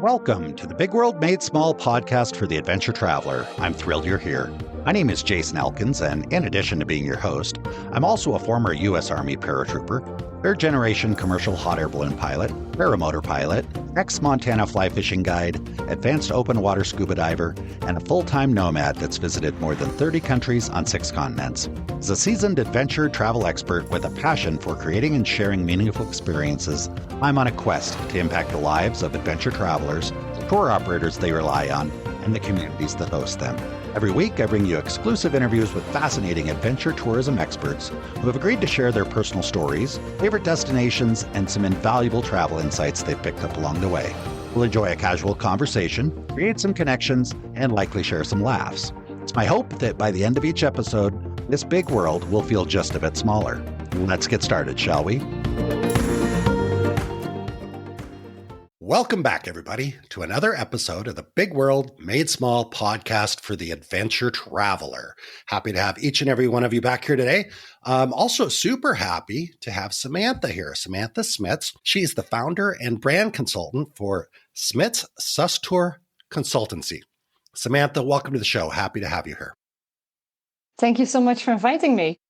Welcome to the Big World Made Small podcast for the adventure traveler. I'm thrilled you're here. My name is Jason Elkins, and in addition to being your host, I'm also a former U.S. Army paratrooper, third-generation commercial hot air balloon pilot, paramotor pilot, ex-Montana fly fishing guide, advanced open water scuba diver, and a full-time nomad that's visited more than 30 countries on 6 continents. As a seasoned adventure travel expert with a passion for creating and sharing meaningful experiences, I'm on a quest to impact the lives of adventure travelers, the tour operators they rely on, and the communities that host them. Every week, I bring you exclusive interviews with fascinating adventure tourism experts who have agreed to share their personal stories, favorite destinations, and some invaluable travel insights they've picked up along the way. We'll enjoy a casual conversation, create some connections, and likely share some laughs. It's my hope that by the end of each episode, this big world will feel just a bit smaller. Let's get started, shall we? Welcome back, everybody, to another episode of the Big World Made Small podcast for the adventure traveler. Happy to have each and every one of you back here today. I'm also super happy to have Samantha here, Samantha Smits. She's the founder and brand consultant for Smits Sustour Consultancy. Samantha, welcome to the show. Happy to have you here. Thank you so much for inviting me.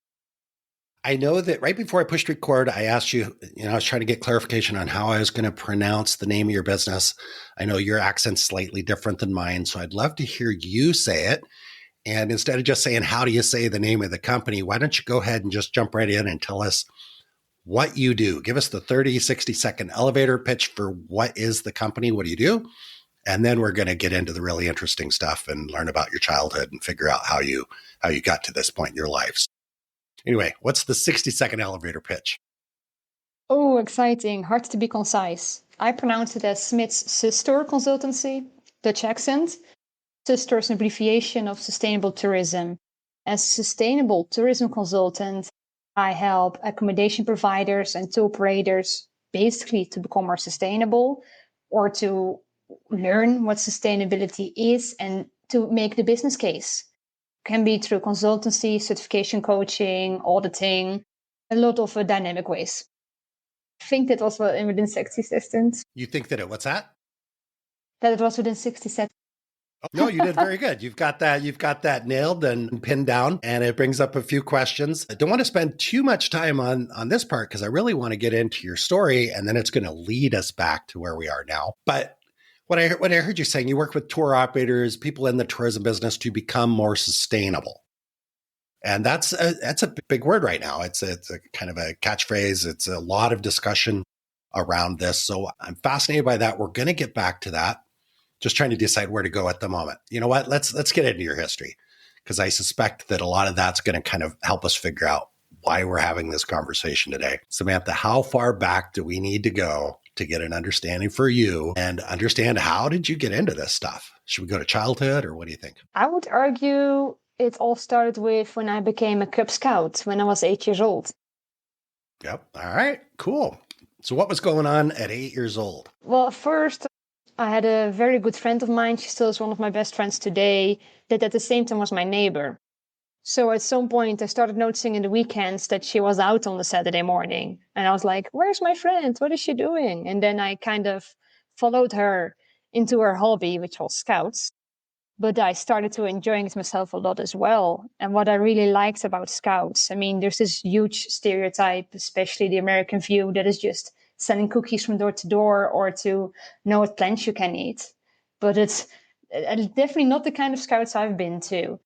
I know that right before I pushed record, I asked you, I was trying to get clarification on how I was going to pronounce the name of your business. I know your accent's slightly different than mine, so I'd love to hear you say it. And instead of just saying, how do you say the name of the company, why don't you go ahead and just jump right in and tell us what you do? Give us the 30, 60-second elevator pitch for what is the company, what do you do? And then we're going to get into the really interesting stuff and learn about your childhood and figure out how you got to this point in your lives. Anyway, what's the 60-second elevator pitch? Oh, exciting. Hard to be concise. I pronounce it as Smits Sustour Consultancy, Dutch accent. Sustour is an abbreviation of sustainable tourism. As a sustainable tourism consultant, I help accommodation providers and tour operators basically to become more sustainable or to learn what sustainability is and to make the business case. Can be through consultancy, certification coaching, auditing, a lot of dynamic ways. I think that was within 60 seconds. You think that what's that? That it was within 60 seconds. Oh, no, you did very good. You've got that nailed and pinned down, and it brings up a few questions. I don't want to spend too much time on this part because I really want to get into your story, and then it's going to lead us back to where we are now. But What I heard you saying, you work with tour operators, people in the tourism business to become more sustainable. And that's a big word right now. It's a kind of a catchphrase. It's a lot of discussion around this. So I'm fascinated by that. We're going to get back to that. Just trying to decide where to go at the moment. You know what? Let's get into your history, because I suspect that a lot of that's going to kind of help us figure out why we're having this conversation today. Samantha, how far back do we need to go to get an understanding for you and understand how did you get into this stuff? Should we go to childhood, or what do you think? I would argue it all started with when I became a Cub Scout when I was 8 years old. Yep. All right, cool. So what was going on at 8 years old? Well, first, I had a very good friend of mine. She still is one of my best friends today, that at the same time was my neighbor. So at some point, I started noticing in the weekends that she was out on the Saturday morning. And I was like, where's my friend? What is she doing? And then I kind of followed her into her hobby, which was Scouts. But I started to enjoying it myself a lot as well. And what I really liked about Scouts, I mean, there's this huge stereotype, especially the American view, that is just selling cookies from door to door or to know what plants you can eat. But it's definitely not the kind of Scouts I've been to.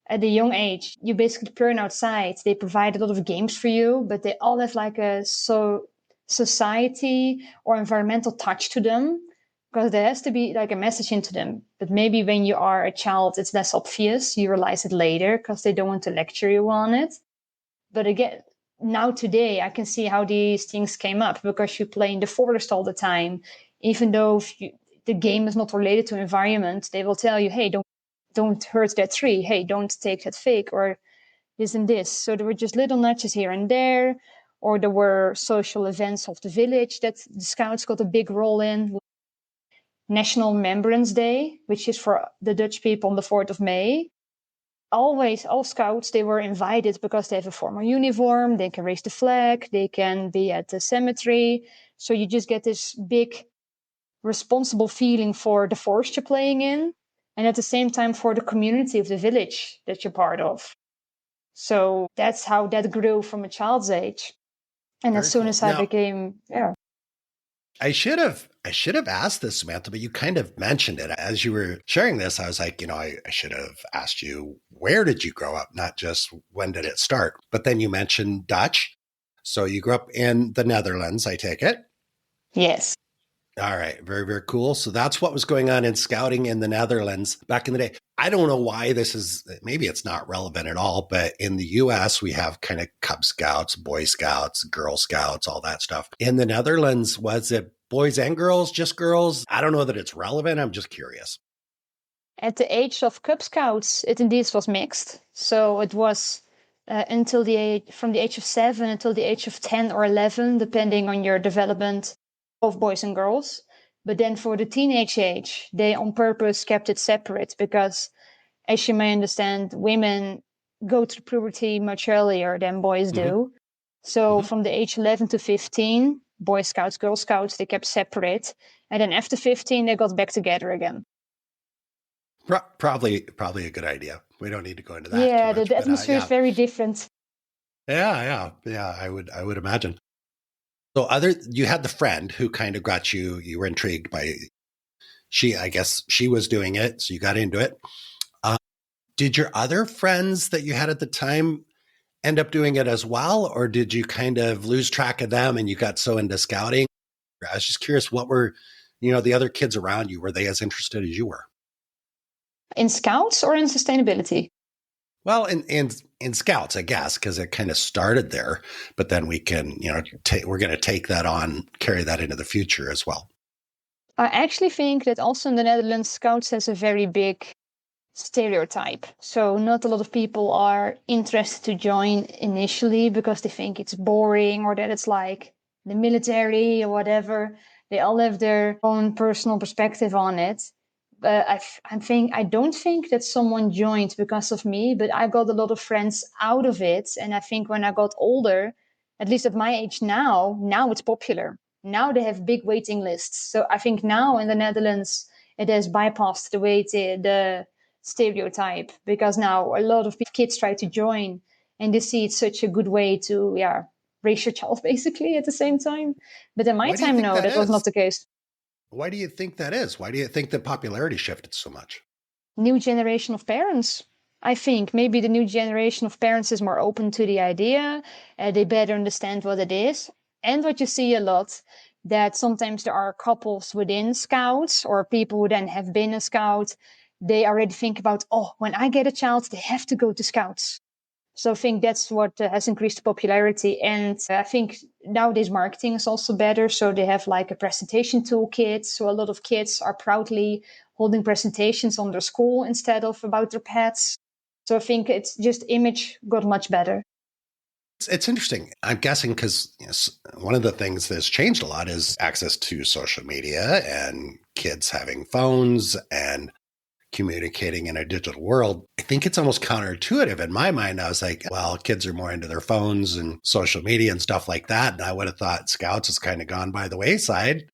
At a young age, you basically learn outside. They provide a lot of games for you, but they all have like a society or environmental touch to them, because there has to be like a message into them. But maybe when you are a child, it's less obvious. You realize it later because they don't want to lecture you on it. But again, now today, I can see how these things came up, because you play in the forest all the time. Even though the game is not related to environment, they will tell you, hey, don't hurt that tree. Hey, don't take that fig, or this and this. So there were just little nudges here and there, or there were social events of the village that the Scouts got a big role in. National Remembrance Day, which is for the Dutch people on the 4th of May. Always, all Scouts, they were invited because they have a formal uniform. They can raise the flag. They can be at the cemetery. So you just get this big responsible feeling for the forest you're playing in, and at the same time for the community of the village that you're part of. So that's how that grew from a child's age. And as Very soon cool. as I became, I should have asked this, Samantha, but you kind of mentioned it as you were sharing this. I was like, I should have asked you, where did you grow up? Not just when did it start? But then you mentioned Dutch. So you grew up in the Netherlands, I take it. Yes. All right. Very, very cool. So that's what was going on in scouting in the Netherlands back in the day. I don't know why this is, maybe it's not relevant at all, but in the US, we have kind of Cub Scouts, Boy Scouts, Girl Scouts, all that stuff. In the Netherlands, was it boys and girls, just girls? I don't know that it's relevant. I'm just curious. At the age of Cub Scouts, it indeed was mixed. So it was from the age of 7 until the age of 10 or 11, depending on your development, of boys and girls. But then for the teenage age, they on purpose kept it separate because, as you may understand, women go through puberty much earlier than boys do. So from the age 11 to 15, Boy Scouts, Girl Scouts, they kept separate. And then after 15, they got back together again. Probably a good idea. We don't need to go into that Yeah, too much. the atmosphere is very different. Yeah. I would imagine. So you had the friend who kind of got you were intrigued by, I guess she was doing it. So you got into it. Did your other friends that you had at the time end up doing it as well? Or did you kind of lose track of them and you got so into scouting? I was just curious, what were, the other kids around you? Were they as interested as you were? In scouts or in sustainability? Well, in scouts, I guess, because it kind of started there, but then we can, we're going to take that on, carry that into the future as well. I actually think that also in the Netherlands, scouts has a very big stereotype. So not a lot of people are interested to join initially because they think it's boring or that it's like the military or whatever. They all have their own personal perspective on it. I don't think that someone joined because of me, but I got a lot of friends out of it. And I think when I got older, at least at my age now it's popular. Now they have big waiting lists. So I think now in the Netherlands, it has bypassed the stereotype because now a lot of kids try to join and they see it's such a good way to, raise your child basically at the same time. But in my time, no, that was not the case. Why do you think that is? Why do you think the popularity shifted so much? New generation of parents. I think maybe the new generation of parents is more open to the idea. They better understand what it is. And what you see a lot, that sometimes there are couples within scouts or people who then have been a scout. They already think about, when I get a child, they have to go to scouts. So I think that's what has increased the popularity. And I think nowadays marketing is also better. So they have like a presentation toolkit. So a lot of kids are proudly holding presentations on their school instead of about their pets. So I think it's just image got much better. It's interesting. I'm guessing because one of the things that's changed a lot is access to social media and kids having phones and communicating in a digital world. I think it's almost counterintuitive. In my mind, I was like, well, kids are more into their phones and social media and stuff like that. And I would have thought scouts has kind of gone by the wayside.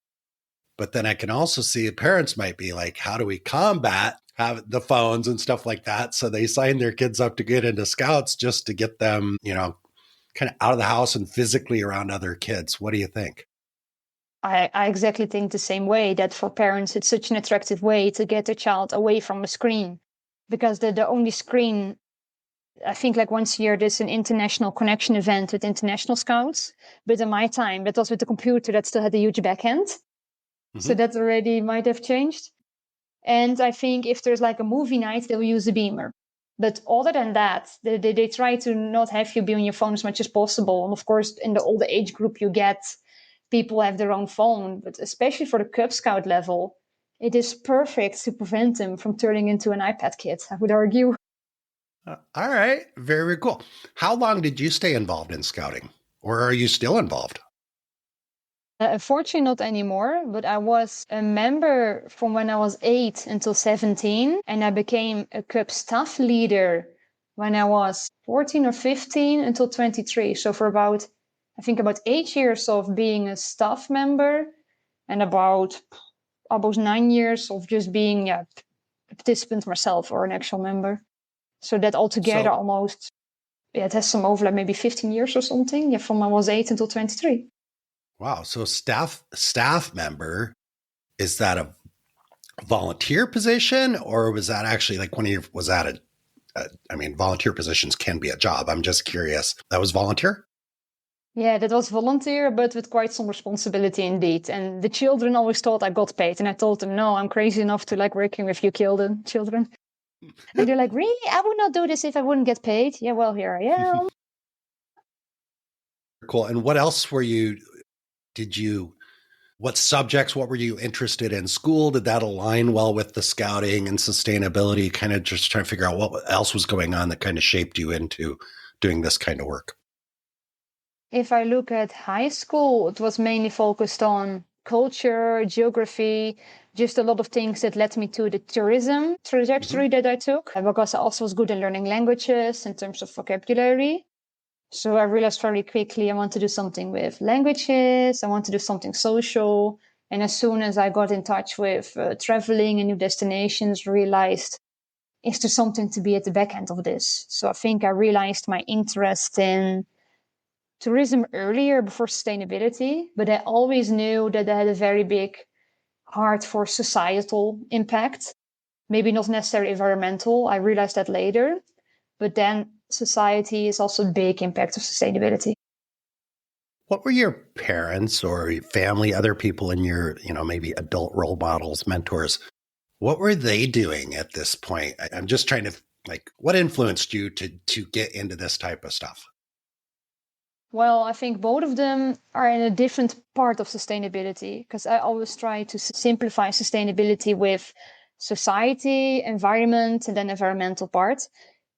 But then I can also see parents might be like, how do we combat have the phones and stuff like that? So they sign their kids up to get into scouts just to get them, kind of out of the house and physically around other kids. What do you think? I exactly think the same way, that for parents, it's such an attractive way to get their child away from a screen, because the only screen, I think like once a year, there's an international connection event with international scouts. But in my time, that was with the computer that still had a huge backend. Mm-hmm. So that already might have changed. And I think if there's like a movie night, they'll use a beamer. But other than that, they try to not have you be on your phone as much as possible. And of course, in the older age group, you get people have their own phone. But especially for the Cub Scout level, it is perfect to prevent them from turning into an iPad kid, I would argue. All right. Very, very cool. How long did you stay involved in scouting? Or are you still involved? Unfortunately, not anymore, but I was a member from when I was 8 until 17, and I became a Cub staff leader when I was 14 or 15 until 23. So for about 8 years of being a staff member and about almost 9 years of just being a participant myself or an actual member. So that altogether almost, it has some overlap, maybe 15 years or something. Yeah, from I was 8 until 23. Wow. So staff member, is that a volunteer position, or was that actually like was that volunteer positions can be a job. I'm just curious. That was volunteer? Yeah, that was volunteer, but with quite some responsibility indeed. And the children always thought I got paid. And I told them, no, I'm crazy enough to like working with you children. And they're like, really? I would not do this if I wouldn't get paid. Yeah, well, here I am. Cool. And what else what subjects, what were you interested in school? Did that align well with the scouting and sustainability? Kind of just trying to figure out what else was going on that kind of shaped you into doing this kind of work. If I look at high school, it was mainly focused on culture, geography, just a lot of things that led me to the tourism trajectory that I took. Because I also was good in learning languages in terms of vocabulary. So I realized very quickly I want to do something with languages. I want to do something social. And as soon as I got in touch with traveling and new destinations, realized, is there something to be at the back end of this? So I think I realized my interest in tourism earlier before sustainability, but I always knew that I had a very big heart for societal impact. Maybe not necessarily environmental. I realized that later. But then society is also a big impact of sustainability. What were your parents or your family, other people in your, maybe adult role models, mentors, what were they doing at this point? I'm just trying to what influenced you to get into this type of stuff? Well, I think both of them are in a different part of sustainability, because I always try to simplify sustainability with society, environment, and then environmental part.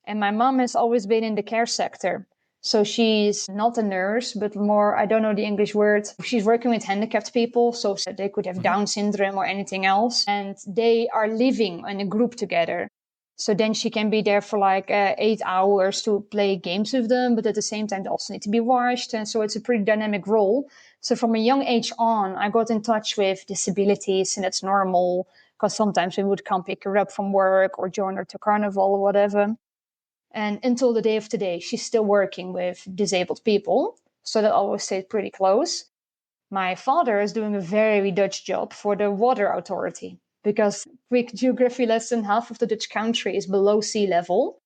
And my mom has always been in the care sector. So she's not a nurse, but more, I don't know the English word. She's working with handicapped people. So they could have Down syndrome or anything else. And they are living in a group together. So then she can be there for 8 hours to play games with them. But at the same time, they also need to be washed. And so it's a pretty dynamic role. So from a young age on, I got in touch with disabilities, and that's normal, because sometimes we would come pick her up from work or join her to carnival or whatever. And until the day of today, she's still working with disabled people. So that always stayed pretty close. My father is doing a very Dutch job for the water authority, because quick geography lesson, half of the Dutch country is below sea level.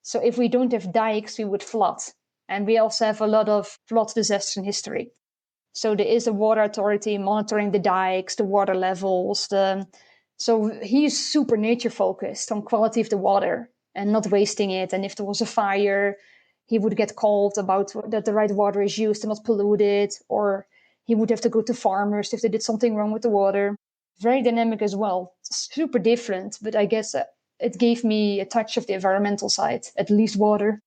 So if we don't have dikes, we would flood. And we also have a lot of flood disaster in history. So there is a water authority monitoring the dikes, the water levels. So he's super nature focused on quality of the water and not wasting it. And if there was a fire, he would get called about that the right water is used and not polluted, or he would have to go to farmers if they did something wrong with the water. Very dynamic as well. Super different, but I guess it gave me a touch of the environmental side, at least water.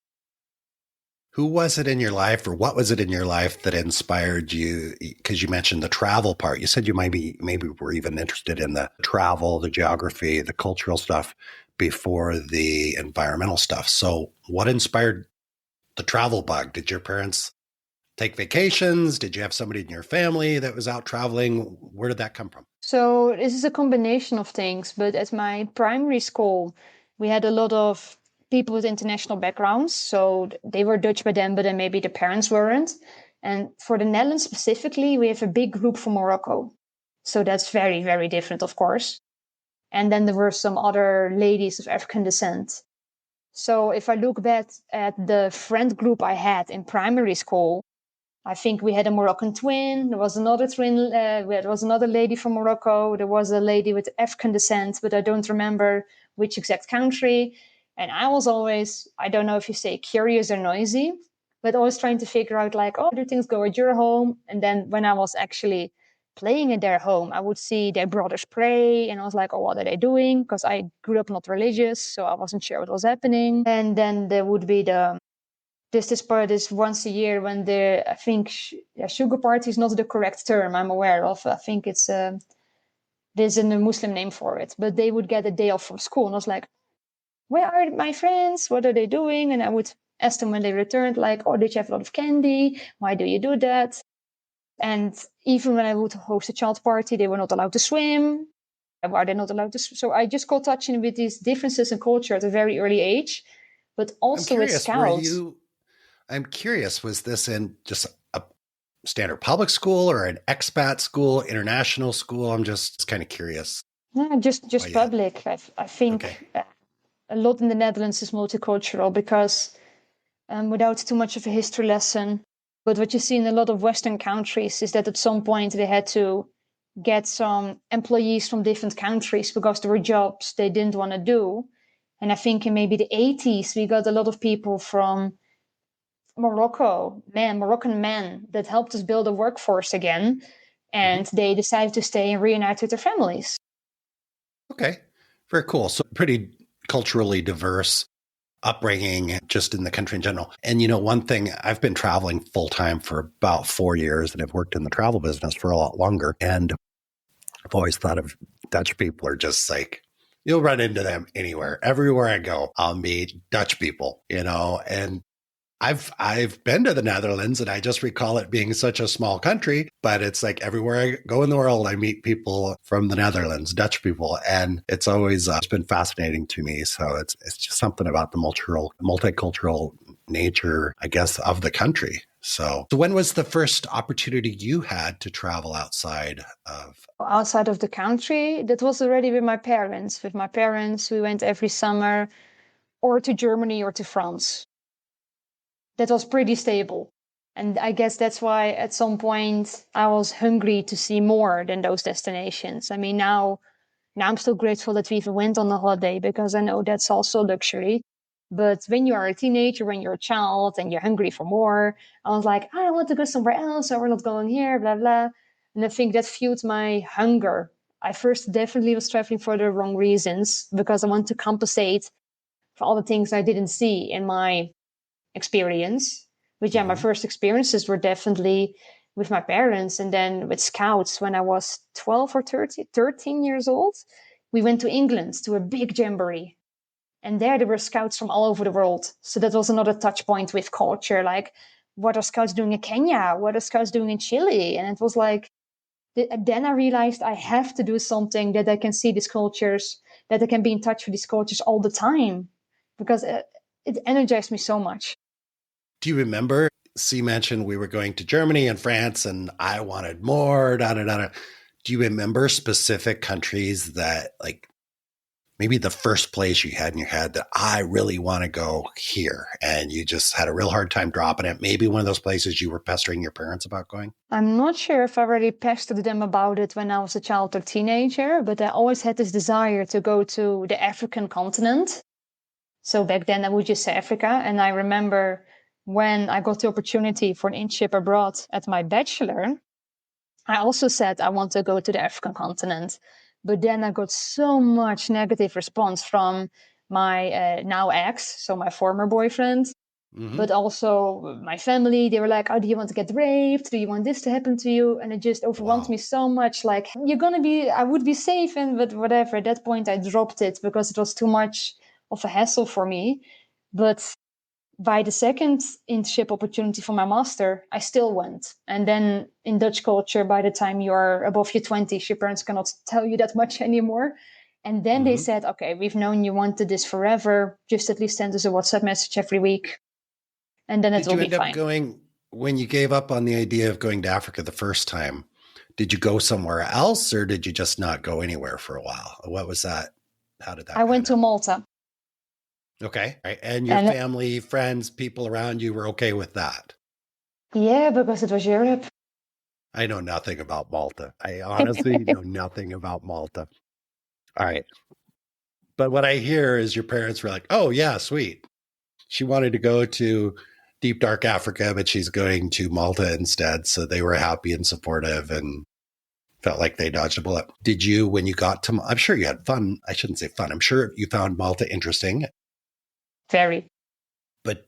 Who was it in your life, or what was it in your life that inspired you? Because you mentioned the travel part. You said you maybe were even interested in the travel, the geography, the cultural stuff before the environmental stuff. So what inspired the travel bug? Did your parents take vacations? Did you have somebody in your family that was out traveling? Where did that come from? So this is a combination of things, but at my primary school, we had a lot of people with international backgrounds. So they were Dutch by then, but then maybe the parents weren't. And for the Netherlands specifically, we have a big group from Morocco. So that's very, very different, of course. And then there were some other ladies of African descent. So if I look back at the friend group I had in primary school, I think we had a Moroccan twin. There was another twin. There was another lady from Morocco. There was a lady with African descent, but I don't remember which exact country. And I was always, I don't know if you say curious or noisy, but always trying to figure out do things go at your home? And then when I was actually playing in their home, I would see their brothers pray. And I was like, oh, what are they doing? Because I grew up not religious, so I wasn't sure what was happening. And then there would be this part is once a year when I think sugar party is not the correct term I'm aware of. I think it's there's a Muslim name for it, but they would get a day off from school. And I was like, where are my friends? What are they doing? And I would ask them when they returned, oh, did you have a lot of candy? Why do you do that? And even when I would host a child party, they were not allowed to swim. Why are they not allowed to? So I just got touching with these differences in culture at a very early age, but also with scouts. I'm curious, was this in just a standard public school or an expat school, international school? I'm just kind of curious. Yeah, just public. I think a lot in the Netherlands is multicultural because without too much of a history lesson. But what you see in a lot of Western countries is that at some point they had to get some employees from different countries because there were jobs they didn't want to do. And I think in maybe the 80s, we got a lot of people from Moroccan men that helped us build a workforce again. And they decided to stay and reunite with their families. Okay, very cool. So pretty culturally diverse upbringing just in the country in general. And, one thing, I've been traveling full time for about 4 years and I've worked in the travel business for a lot longer. And I've always thought of Dutch people are just like, you'll run into them anywhere. Everywhere I go, I'll meet Dutch people, and I've been to the Netherlands and I just recall it being such a small country, but it's like everywhere I go in the world, I meet people from the Netherlands, Dutch people. And it's always it's been fascinating to me. So it's just something about the multicultural nature, I guess, of the country. So when was the first opportunity you had to travel outside of the country? That was already with my parents. With my parents, we went every summer or to Germany or to France. That was pretty stable. And I guess that's why at some point I was hungry to see more than those destinations. I mean, now I'm still grateful that we even went on a holiday because I know that's also luxury. But when you are a teenager, when you're a child and you're hungry for more, I was like, I want to go somewhere else, or we're not going here, blah, blah. And I think that fueled my hunger. I first definitely was traveling for the wrong reasons because I want to compensate for all the things I didn't see in my experience. But yeah, my first experiences were definitely with my parents and then with scouts when I was 12 or 13 years old. We went to England to a big jamboree. And there were scouts from all over the world. So that was another touch point with culture. Like, what are scouts doing in Kenya? What are scouts doing in Chile? And it was like, then I realized I have to do something that I can see these cultures, that I can be in touch with these cultures all the time. Because it energized me so much. Do you remember? So you mentioned we were going to Germany and France and I wanted more, da, da, da, da. Do you remember specific countries that like maybe the first place you had in your head that I really want to go here and you just had a real hard time dropping it? Maybe one of those places you were pestering your parents about going? I'm not sure if I really pestered them about it when I was a child or teenager, but I always had this desire to go to the African continent. So back then I would just say Africa. And I remember when I got the opportunity for an internship abroad at my bachelor, I also said I want to go to the African continent. But then I got so much negative response from my now ex, so my former boyfriend, but also my family. They were like, oh, do you want to get raped? Do you want this to happen to you? And it just overwhelmed me so much. Like, I would be safe, but whatever. At that point, I dropped it because it was too much of a hassle for me. But by the second internship opportunity for my master, I still went. And then in Dutch culture, by the time you're above your 20s, your parents cannot tell you that much anymore. And then they said, okay, we've known you wanted this forever. Just at least send us a WhatsApp message every week. And then it will be fine. Did you end up going, when you gave up on the idea of going to Africa the first time, did you go somewhere else or did you just not go anywhere for a while? What was that? How did that I went to Malta. Okay. Right. And your family, friends, people around you were okay with that? Yeah, because it was Europe. I know nothing about Malta. I honestly know nothing about Malta. All right. But what I hear is your parents were like, oh, yeah, sweet. She wanted to go to deep, dark Africa, but she's going to Malta instead. So they were happy and supportive and felt like they dodged a bullet. Did you, when you got to, I'm sure you had fun. I shouldn't say fun. I'm sure you found Malta interesting. Very. But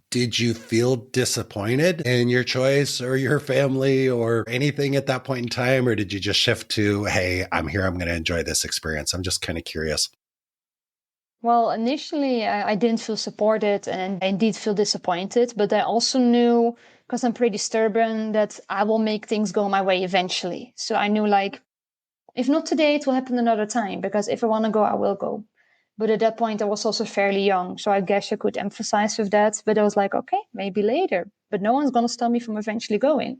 did you feel disappointed in your choice or your family or anything at that point in time? Or did you just shift to, hey, I'm here, I'm going to enjoy this experience? I'm just kind of curious. Well, initially, I didn't feel supported and I did feel disappointed. But I also knew, because I'm pretty stubborn, that I will make things go my way eventually. So I knew, like, If not today, it will happen another time, because if I want to go, I will go. But at that point, I was also fairly young. So I guess I could emphasize with that. But I was like, okay, maybe later. But no one's going to stop me from eventually going.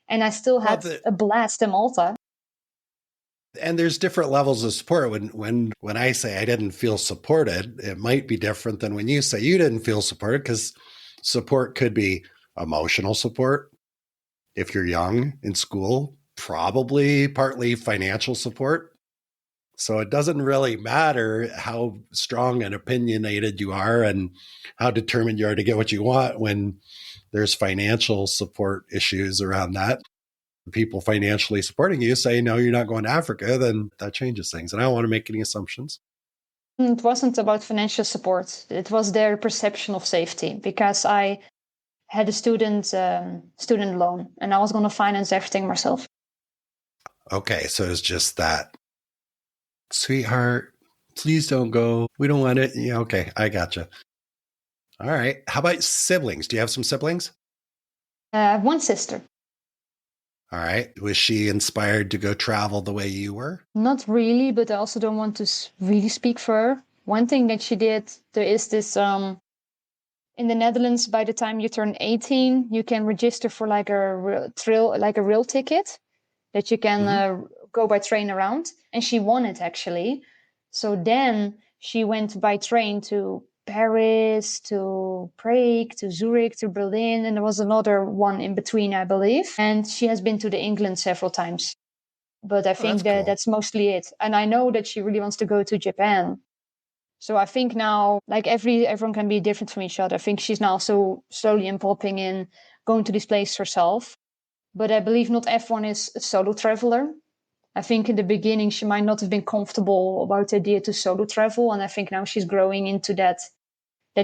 And I still Well, had a blast in Malta. And there's different levels of support. When I say I didn't feel supported, it might be different than when you say you didn't feel supported, because support could be emotional support. If you're young in school, probably partly financial support. So it doesn't really matter how strong and opinionated you are and how determined you are to get what you want when there's financial support issues around that. People financially supporting you say, no, you're not going to Africa, then that changes things. And I don't want to make any assumptions. It wasn't about financial support. It was their perception of safety, because I had a student loan and I was going to finance everything myself. Okay, so it's just that, sweetheart, please don't go. We don't want it. Yeah, okay, I gotcha. All right. How about siblings? Do you have some siblings? I have one sister. All right. Was she inspired to go travel the way you were? Not really, but I also don't want to really speak for her. One thing that she did, there is this in the Netherlands, by the time you turn 18, you can register for like a rail ticket that you can go by train around. And she won it, actually. So then she went by train to Paris, to Prague, to Zurich, to Berlin, and there was another one in between, I believe. And she has been to the England several times. But I think that's mostly it. And I know that she really wants to go to Japan. So I think now, like everyone can be different from each other. I think she's now so slowly involving in going to this place herself. But I believe not everyone is a solo traveler. I think in the beginning, she might not have been comfortable about the idea to solo travel. And I think now she's growing into that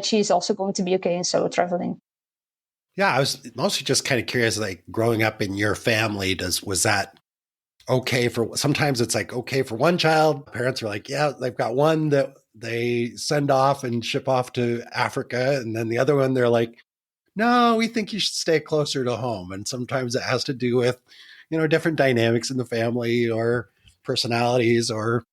she is also going to be okay in solo traveling. Yeah, I was mostly just kind of curious, like growing up in your family, was that okay for, sometimes it's like, okay for one child. Parents are like, yeah, they've got one that they send off and ship off to Africa. And then the other one, they're like, no, we think you should stay closer to home. And sometimes it has to do with, different dynamics in the family or personalities or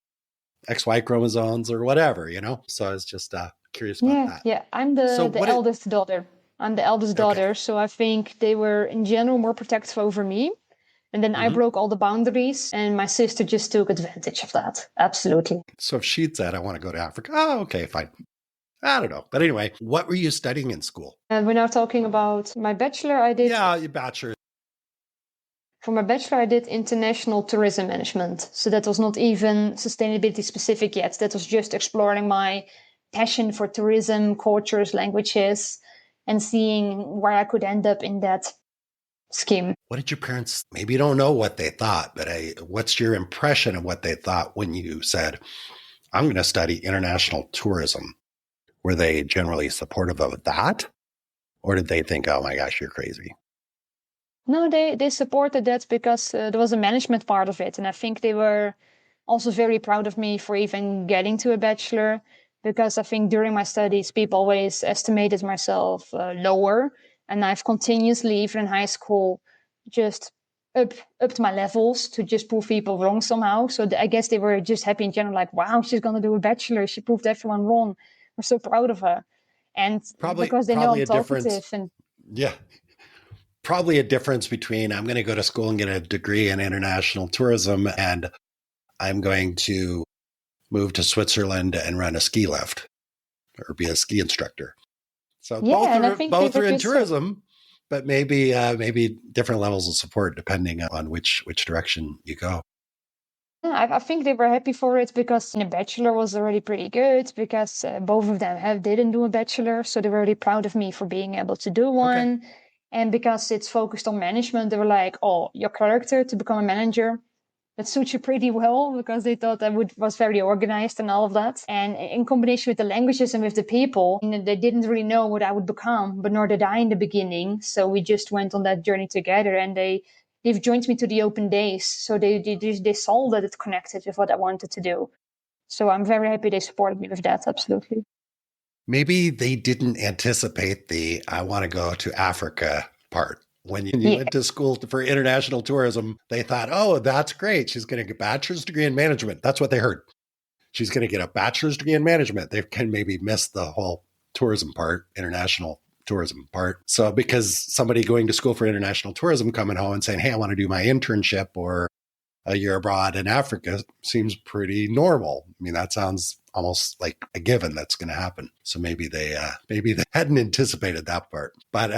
XY chromosomes or whatever, So I was just curious about that. Yeah. I'm the eldest daughter. I'm the eldest daughter. So I think they were in general more protective over me. And then I broke all the boundaries, and my sister just took advantage of that. Absolutely. So if she'd said, I want to go to Africa, oh, okay, fine. I don't know. But anyway, what were you studying in school? And we're now talking about my bachelor. I did. Yeah, your bachelor. For my bachelor, I did international tourism management. So that was not even sustainability specific yet. That was just exploring my passion for tourism, cultures, languages, and seeing where I could end up in that scheme. What did your parents, maybe you don't know what they thought, but what's your impression of what they thought when you said, I'm going to study international tourism? Were they generally supportive of that? Or did they think, oh my gosh, you're crazy? No, they supported that because there was a management part of it. And I think they were also very proud of me for even getting to a bachelor, because I think during my studies, people always estimated myself lower. And I've continuously, even in high school, just upped my levels to just prove people wrong somehow. So I guess they were just happy in general, like, wow, she's going to do a bachelor. She proved everyone wrong. We're so proud of her. And because they know I'm talkative. And yeah. Probably a difference between I'm going to go to school and get a degree in international tourism and I'm going to move to Switzerland and run a ski lift or be a ski instructor. So both are in tourism, but maybe different levels of support depending on which direction you go. Yeah, I think they were happy for it because the bachelor was already pretty good, because both of them didn't do a bachelor. So they were really proud of me for being able to do one. Okay. And because it's focused on management, they were like, oh, your character to become a manager, that suits you pretty well, because they thought I was very organized and all of that. And in combination with the languages and with the people, they didn't really know what I would become, but nor did I in the beginning. So we just went on that journey together, and they've joined me to the open days. So they saw that it connected with what I wanted to do. So I'm very happy they supported me with that. Absolutely. Maybe they didn't anticipate the I want to go to Africa part. When you went to school for international tourism, they thought, oh, that's great. She's going to get a bachelor's degree in management. That's what they heard. She's going to get a bachelor's degree in management. They can maybe miss the whole tourism part, international tourism part. So because somebody going to school for international tourism coming home and saying, hey, I want to do my internship or a year abroad in Africa seems pretty normal. I mean, that sounds almost like a given that's going to happen. So maybe they hadn't anticipated that part. But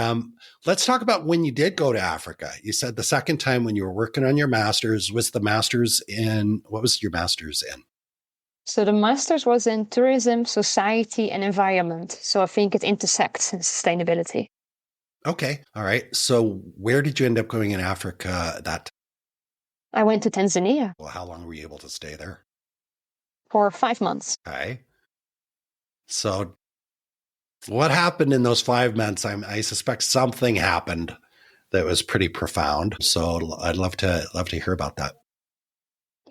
let's talk about when you did go to Africa. You said the second time when you were working on your master's was the master's in, what was your master's in? So the master's was in tourism, society, and environment. So I think it intersects in sustainability. Okay. All right. So where did you end up going in Africa that time? I went to Tanzania. Well, how long were you able to stay there? For 5 months. Okay. So what happened in those 5 months? I suspect something happened that was pretty profound. So I'd love to hear about that.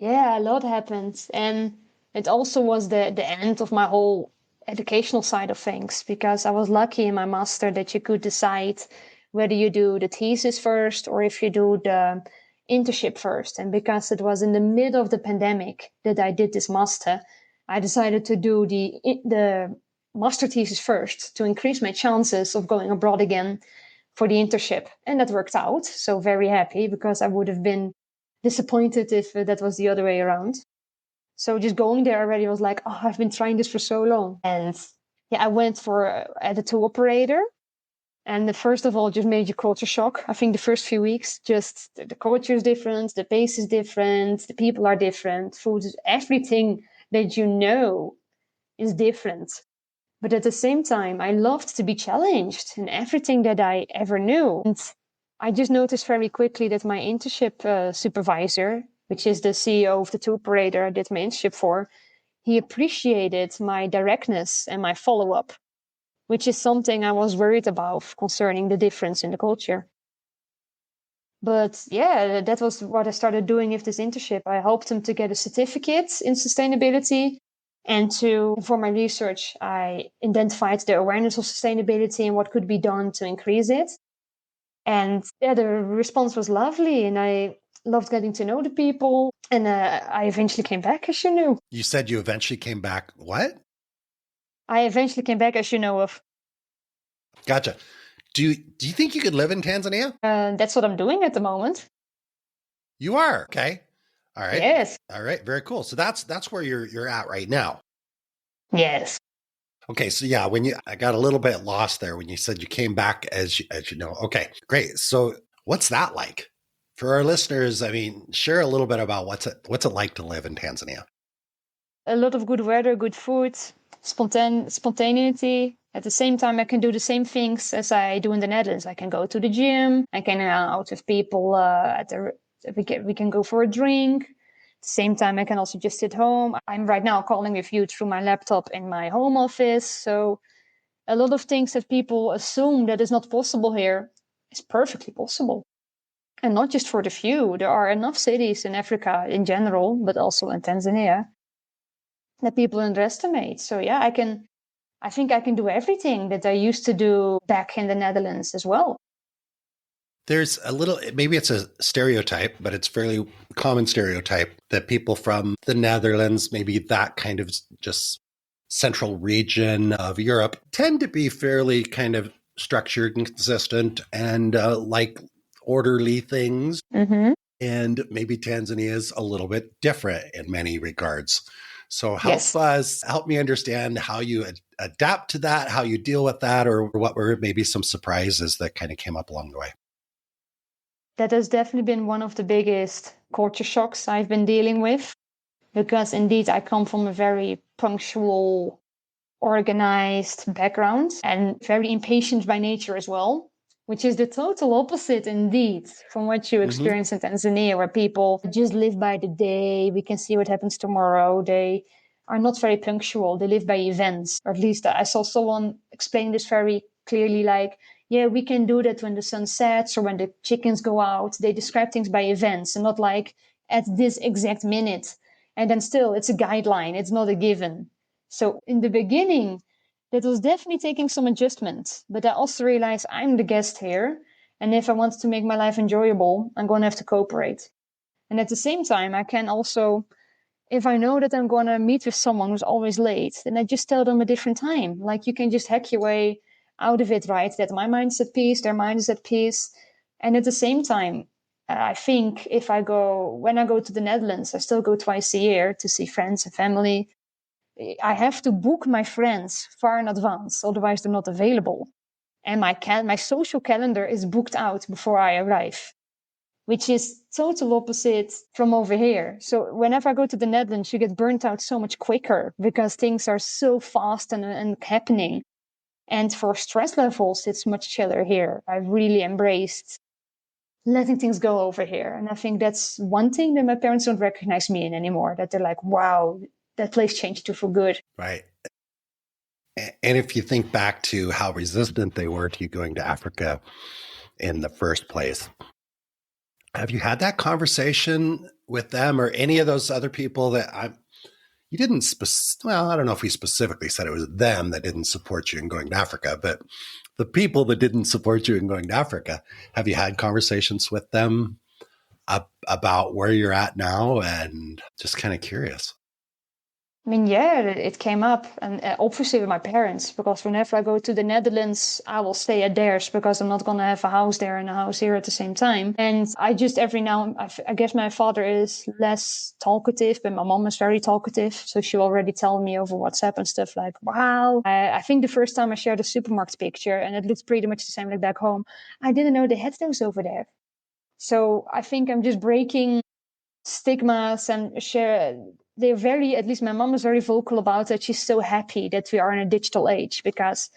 Yeah, a lot happened. And it also was the end of my whole educational side of things, because I was lucky in my master that you could decide whether you do the thesis first or if you do the internship first. And because it was in the middle of the pandemic that I did this master, I decided to do the master thesis first to increase my chances of going abroad again for the internship. And that worked out. So very happy, because I would have been disappointed if that was the other way around. So just going there already was like, oh, I've been trying this for so long. And yeah, I went for at a tour operator. And first of all, just major culture shock. I think the first few weeks, just the culture is different, the pace is different, the people are different, food is everything that you know is different. But at the same time, I loved to be challenged in everything that I ever knew. And I just noticed very quickly that my internship supervisor, which is the CEO of the tour operator I did my internship for, he appreciated my directness and my follow-up, which is something I was worried about concerning the difference in the culture. But yeah, that was what I started doing with this internship. I helped him to get a certificate in sustainability. And for my research, I identified the awareness of sustainability and what could be done to increase it. And yeah, the response was lovely. And I loved getting to know the people. And I eventually came back, as you know. You said you eventually came back. What? I eventually came back, as you know of. Gotcha. Do you think you could live in Tanzania? That's what I'm doing at the moment. You are. Okay. All right. Yes. All right. Very cool. So that's where you're at right now. Yes. Okay. So yeah, I got a little bit lost there when you said you came back as you know. Okay, great. So what's that like for our listeners? I mean, share a little bit about what's it like to live in Tanzania. A lot of good weather, good food, spontaneity. At the same time, I can do the same things as I do in the Netherlands. I can go to the gym. I can hang out with people. We can go for a drink. At the same time, I can also just sit home. I'm right now calling with you through my laptop in my home office. So a lot of things that people assume that is not possible here is perfectly possible. And not just for the few. There are enough cities in Africa in general, but also in Tanzania, that people underestimate. So yeah, I think I can do everything that I used to do back in the Netherlands as well. There's maybe it's a stereotype, but it's fairly common stereotype that people from the Netherlands, maybe that kind of just central region of Europe, tend to be fairly kind of structured and consistent and like orderly things. Mm-hmm. And maybe Tanzania is a little bit different in many regards. So help me understand how you adapt to that, how you deal with that, or what were maybe some surprises that kind of came up along the way. That has definitely been one of the biggest culture shocks I've been dealing with, because indeed I come from a very punctual, organized background and very impatient by nature as well, which is the total opposite indeed from what you experience in Tanzania, where people just live by the day. We can see what happens tomorrow. They are not very punctual. They live by events. Or at least I saw someone explain this very clearly, like, yeah, we can do that when the sun sets or when the chickens go out. They describe things by events and not like at this exact minute. And then still, it's a guideline. It's not a given. So in the beginning, that was definitely taking some adjustment. But I also realized I'm the guest here. And if I want to make my life enjoyable, I'm going to have to cooperate. And at the same time, I can also, if I know that I'm going to meet with someone who's always late, then I just tell them a different time. Like you can just hack your way out of it, right? That my mind is at peace, their mind is at peace. And at the same time, I think when I go to the Netherlands, I still go twice a year to see friends and family. I have to book my friends far in advance, otherwise they're not available. And my social calendar is booked out before I arrive, which is total opposite from over here. So whenever I go to the Netherlands, you get burnt out so much quicker because things are so fast and happening. And for stress levels, it's much chiller here. I've really embraced letting things go over here. And I think that's one thing that my parents don't recognize me in anymore, that they're like, wow, that place changed you for good. Right. And if you think back to how resistant they were to you going to Africa in the first place, have you had that conversation with them or any of those other people that you didn't, well, I don't know if we specifically said it was them that didn't support you in going to Africa, but the people that didn't support you in going to Africa, have you had conversations with them about where you're at now? And just kind of curious. I mean, yeah, it came up, and obviously with my parents, because whenever I go to the Netherlands, I will stay at theirs because I'm not going to have a house there and a house here at the same time. And I just every now, I guess my father is less talkative, but my mom is very talkative. So she'll already tell me over WhatsApp and stuff like, wow, I think the first time I shared a supermarket picture and it looks pretty much the same like back home, I didn't know they had those over there. So I think I'm just breaking stigmas and they're very, at least my mom is very vocal about it. She's so happy that we are in a digital age because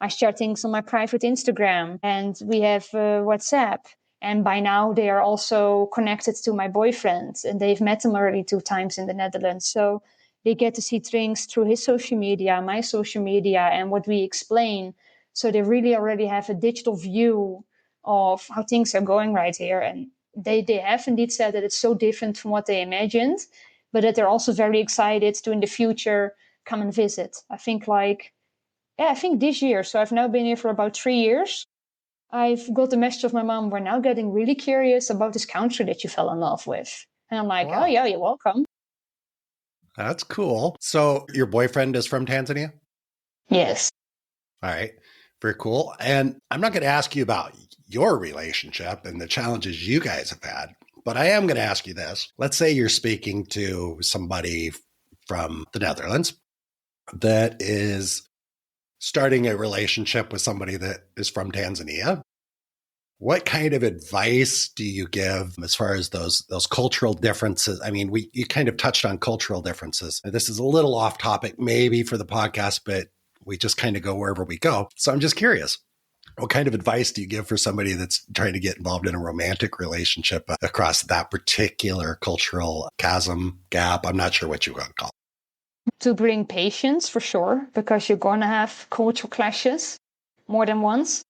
I share things on my private Instagram and we have WhatsApp. And by now they are also connected to my boyfriend and they've met him already 2 times in the Netherlands. So they get to see things through his social media, my social media, and what we explain. So they really already have a digital view of how things are going right here. And they have indeed said that it's so different from what they imagined, but that they're also very excited to in the future come and visit. I think this year, so I've now been here for about 3 years, I've got the message of my mom, we're now getting really curious about this country that you fell in love with. And I'm like, wow. Oh yeah, you're welcome. That's cool. So your boyfriend is from Tanzania? Yes. All right. Very cool. And I'm not going to ask you about your relationship and the challenges you guys have had, but I am going to ask you this. Let's say you're speaking to somebody from the Netherlands that is starting a relationship with somebody that is from Tanzania. What kind of advice do you give as far as those cultural differences? I mean, you kind of touched on cultural differences. This is a little off topic maybe for the podcast, but we just kind of go wherever we go. So I'm just curious. What kind of advice do you give for somebody that's trying to get involved in a romantic relationship across that particular cultural gap? I'm not sure what you want to call it. To bring patience for sure, because you're going to have cultural clashes more than once,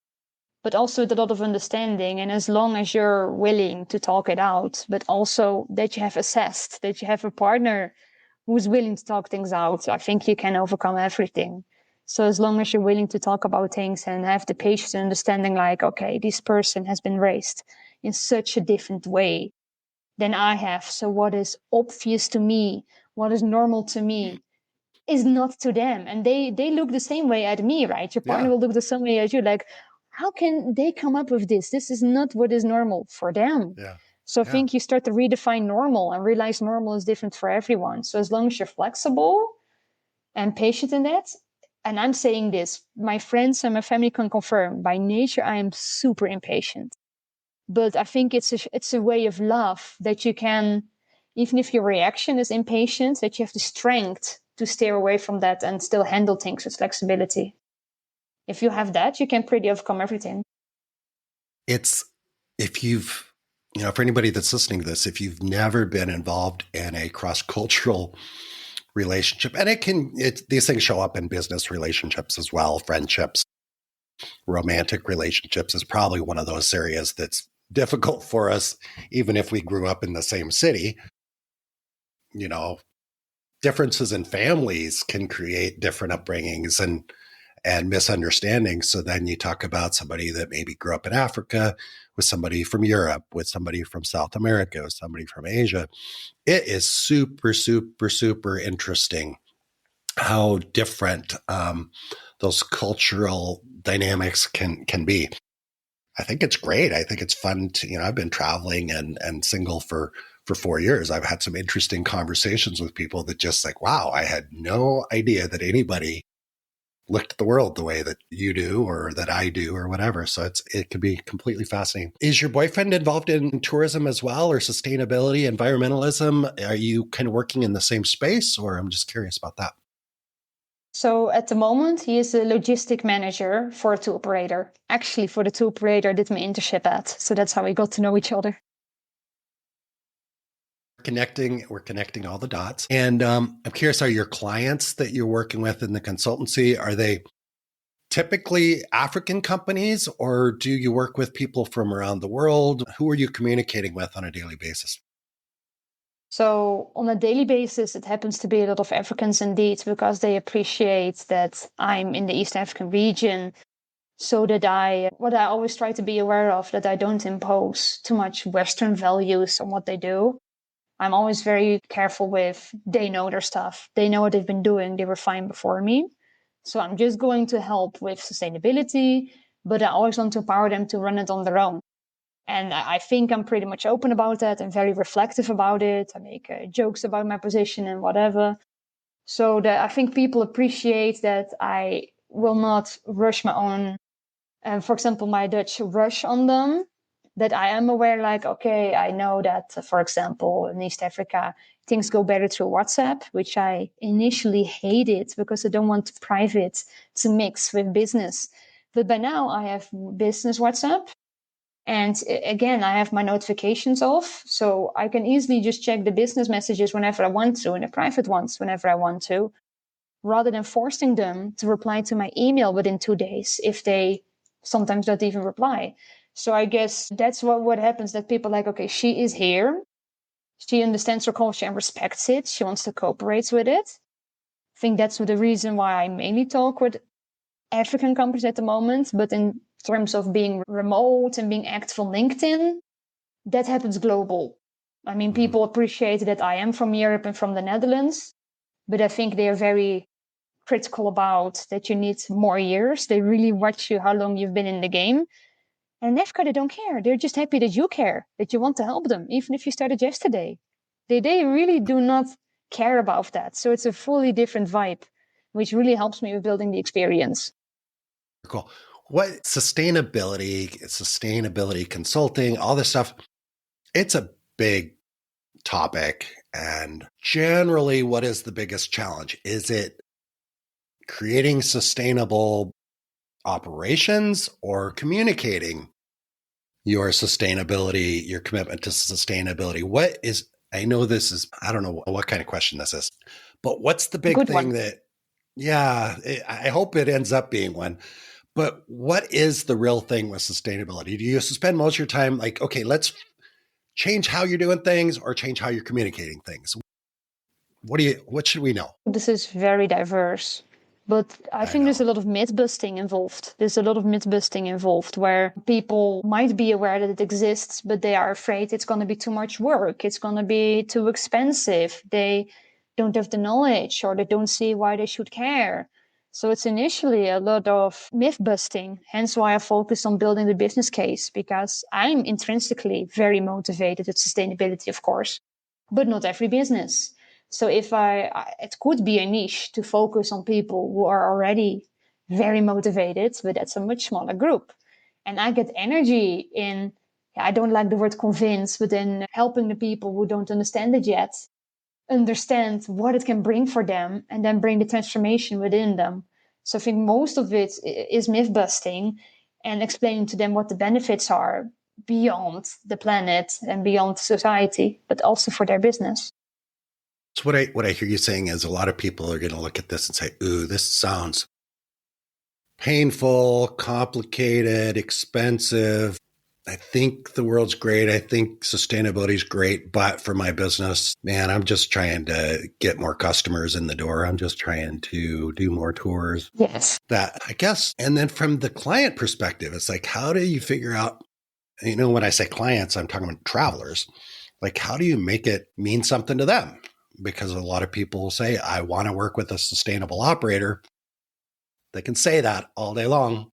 but also with a lot of understanding. And as long as you're willing to talk it out, but also that you have assessed, that you have a partner who's willing to talk things out, I think you can overcome everything. So as long as you're willing to talk about things and have the patience and understanding, like, okay, this person has been raised in such a different way than I have. So what is obvious to me, what is normal to me, is not to them. And they look the same way at me, right? Your partner will look the same way as you. Like, how can they come up with this? This is not what is normal for them. Yeah. So I think you start to redefine normal and realize normal is different for everyone. So as long as you're flexible and patient in that, and I'm saying this, my friends and my family can confirm, by nature, I am super impatient. But I think it's a way of love that you can, even if your reaction is impatient, that you have the strength to steer away from that and still handle things with flexibility. If you have that, you can pretty overcome everything. For anybody that's listening to this, if you've never been involved in a cross-cultural relationship, and these things show up in business relationships as well, friendships, romantic relationships is probably one of those areas that's difficult for us, even if we grew up in the same city. Differences in families can create different upbringings, and and misunderstandings. So then you talk about somebody that maybe grew up in Africa with somebody from Europe, with somebody from South America, with somebody from Asia. It is super, super, super interesting how different those cultural dynamics can be. I think it's great. I think it's fun to, I've been traveling and single for 4 years. I've had some interesting conversations with people that just like, wow, I had no idea that anybody looked at the world the way that you do or that I do or whatever. So it could be completely fascinating. Is your boyfriend involved in tourism as well, or sustainability, environmentalism? Are you kind of working in the same space, or I'm just curious about that? So at the moment, he is a logistic manager for a tour operator. Actually, for the tour operator I did my internship at. So that's how we got to know each other. We're connecting all the dots. And I'm curious, are your clients that you're working with in the consultancy, are they typically African companies, or do you work with people from around the world? Who are you communicating with on a daily basis? So on a daily basis, it happens to be a lot of Africans indeed, because they appreciate that I'm in the East African region. So that what I always try to be aware of, that I don't impose too much Western values on what they do. I'm always very careful with, they know their stuff. They know what they've been doing. They were fine before me. So I'm just going to help with sustainability, but I always want to empower them to run it on their own. And I think I'm pretty much open about that and very reflective about it. I make jokes about my position and whatever. So that I think people appreciate that I will not rush my own, for example, my Dutch rush on them. That I am aware, like, okay, I know that, for example, in East Africa, things go better through WhatsApp, which I initially hated because I don't want private to mix with business. But by now I have business WhatsApp. And again, I have my notifications off. So I can easily just check the business messages whenever I want to, and the private ones whenever I want to, rather than forcing them to reply to my email within 2 days if they sometimes don't even reply. So I guess that's what happens, that people are like, okay, she is here. She understands her culture and respects it. She wants to cooperate with it. I think that's the reason why I mainly talk with African companies at the moment. But in terms of being remote and being active on LinkedIn, that happens global. I mean, people appreciate that I am from Europe and from the Netherlands, but I think they are very critical about that you need more years. They really watch you, how long you've been in the game. And in Africa, they don't care. They're just happy that you care, that you want to help them, even if you started yesterday. They really do not care about that. So it's a fully different vibe, which really helps me with building the experience. Cool. What sustainability consulting, all this stuff, it's a big topic. And generally, what is the biggest challenge? Is it creating sustainable operations or communicating your sustainability, your commitment to sustainability? I know this is, I don't know what kind of question this is, but what's the big thing that, I hope it ends up being one. But what is the real thing with sustainability? Do you spend most of your time like, okay, let's change how you're doing things or change how you're communicating things? What should we know? This is very diverse. But I think there's a lot of myth busting involved. There's a lot of myth busting involved where people might be aware that it exists, but they are afraid it's going to be too much work. It's going to be too expensive. They don't have the knowledge, or they don't see why they should care. So it's initially a lot of myth busting. Hence why I focus on building the business case, because I'm intrinsically very motivated at sustainability, of course, but not every business. So it could be a niche to focus on people who are already very motivated, but that's a much smaller group. And I get energy in, I don't like the word convince, but in helping the people who don't understand it yet, understand what it can bring for them, and then bring the transformation within them. So I think most of it is myth busting and explaining to them what the benefits are beyond the planet and beyond society, but also for their business. So what I hear you saying is a lot of people are going to look at this and say, ooh, this sounds painful, complicated, expensive. I think the world's great. I think sustainability is great. But for my business, man, I'm just trying to get more customers in the door. I'm just trying to do more tours. Yes. That, I guess. And then from the client perspective, it's like, how do you figure out, when I say clients, I'm talking about travelers. Like, how do you make it mean something to them? Because a lot of people say, I want to work with a sustainable operator. They can say that all day long,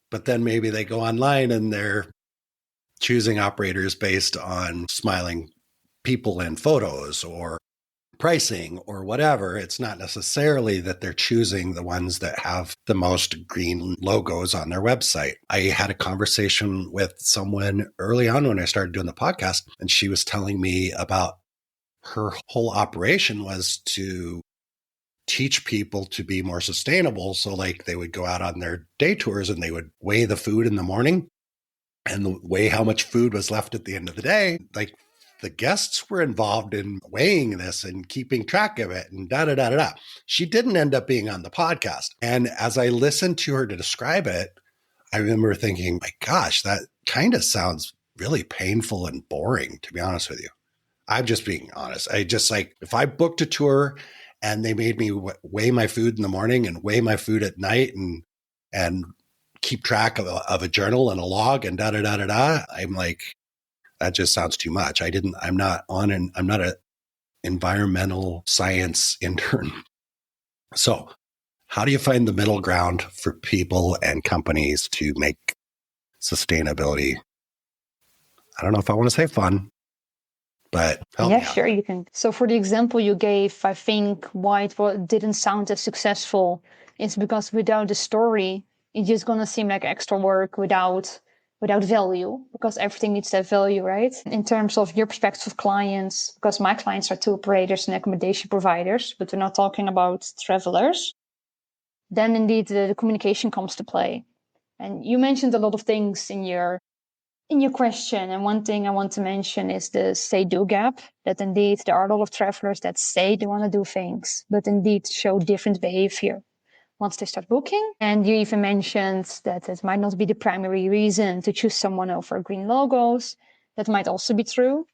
but then maybe they go online and they're choosing operators based on smiling people in photos or pricing or whatever. It's not necessarily that they're choosing the ones that have the most green logos on their website. I had a conversation with someone early on when I started doing the podcast, and she was telling me about her whole operation was to teach people to be more sustainable. So like they would go out on their day tours and they would weigh the food in the morning and weigh how much food was left at the end of the day. Like the guests were involved in weighing this and keeping track of it and da da da da da. She didn't end up being on the podcast. And as I listened to her to describe it, I remember thinking, my gosh, that kind of sounds really painful and boring, to be honest with you. I'm just being honest. I just like, if I booked a tour and they made me weigh my food in the morning and weigh my food at night and keep track of a journal and a log and da da da da da, I'm like, that just sounds too much. I'm not an environmental science intern. So how do you find the middle ground for people and companies to make sustainability, I don't know if I want to say fun, but help me out. Sure, you can. So for the example you gave, I think why it didn't sound as successful is because without the story, it's just going to seem like extra work without value, because everything needs that value, right? In terms of your prospective clients, because my clients are tour operators and accommodation providers, but we're not talking about travelers, then indeed the communication comes to play. And you mentioned a lot of things in your question. And one thing I want to mention is the say-do gap, that indeed there are a lot of travelers that say they want to do things, but indeed show different behavior once they start booking. And you even mentioned that it might not be the primary reason to choose someone over green logos. That might also be true.